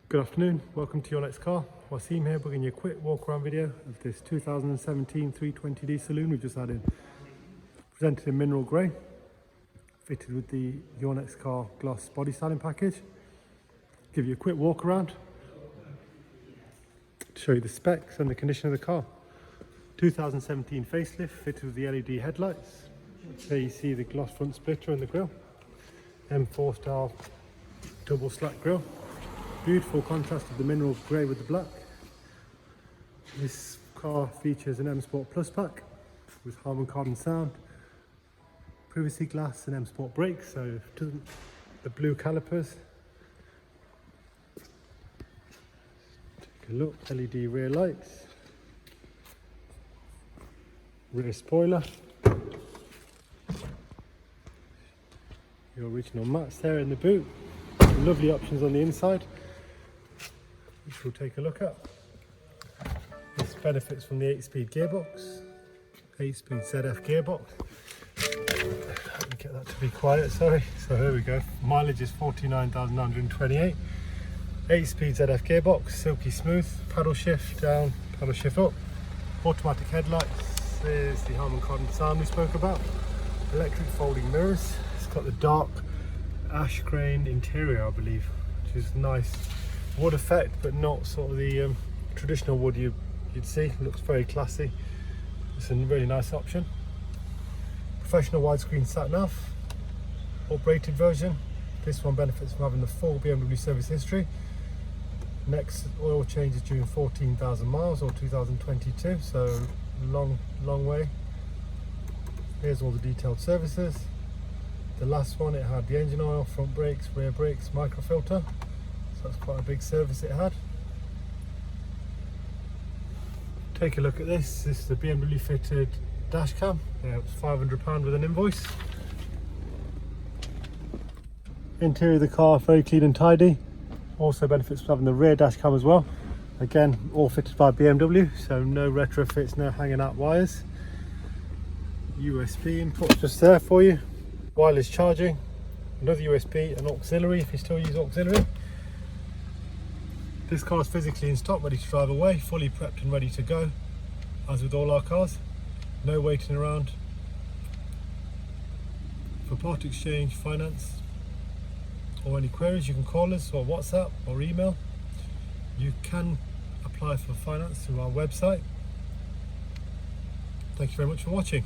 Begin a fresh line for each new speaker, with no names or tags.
Good afternoon, welcome to your next car. Wasim here, bringing you a quick walk around video of this 2017 320D saloon we just had in. Presented in mineral grey, fitted with the Your Next Car gloss body styling package. Give you a quick walk around to show you the specs and the condition of the car. 2017 facelift, fitted with the LED headlights. Here you see the gloss front splitter and the grille. M4 style double slack grille. Beautiful contrast of the mineral grey with the black. This car features an M Sport Plus pack with Harman Kardon sound, privacy glass and M Sport brakes, so it doesn't, the blue calipers. Take a look, LED rear lights, rear spoiler, your original mats there in the boot. Lovely options on the inside, which we'll take a look at. This benefits from the 8-speed gearbox, 8-speed ZF gearbox. Let me get that to be quiet, sorry. So here we go, mileage is 49,928. 8-speed ZF gearbox, silky smooth, paddle shift down, paddle shift up, automatic headlights. There's the Harman Kardon sound we spoke about, electric folding mirrors. It's got the dark ash grain interior, I believe, which is nice. Wood effect, but not sort of the traditional wood you'd see. It looks very classy. It's a really nice option. Professional widescreen sat nav, uprated version. This one benefits from having the full BMW service history. Next oil change is during 14,000 miles or 2022, so long way. Here's all the detailed services. The last one, it had the engine oil, front brakes, rear brakes, microfilter. So that's quite a big service it had. Take a look at this. This is the BMW fitted dash cam. Yeah, it was £500 with an invoice. Interior of the car, very clean and tidy. Also benefits from having the rear dash cam as well. Again, all fitted by BMW, so no retrofits, no hanging out wires. USB input just there for you. Wireless charging, another USB, an auxiliary if you still use auxiliary. This car is physically in stock, ready to drive away, fully prepped and ready to go, as with all our cars. No waiting around. For part exchange, finance, or any queries, you can call us or WhatsApp or email. You can apply for finance through our website. Thank you very much for watching.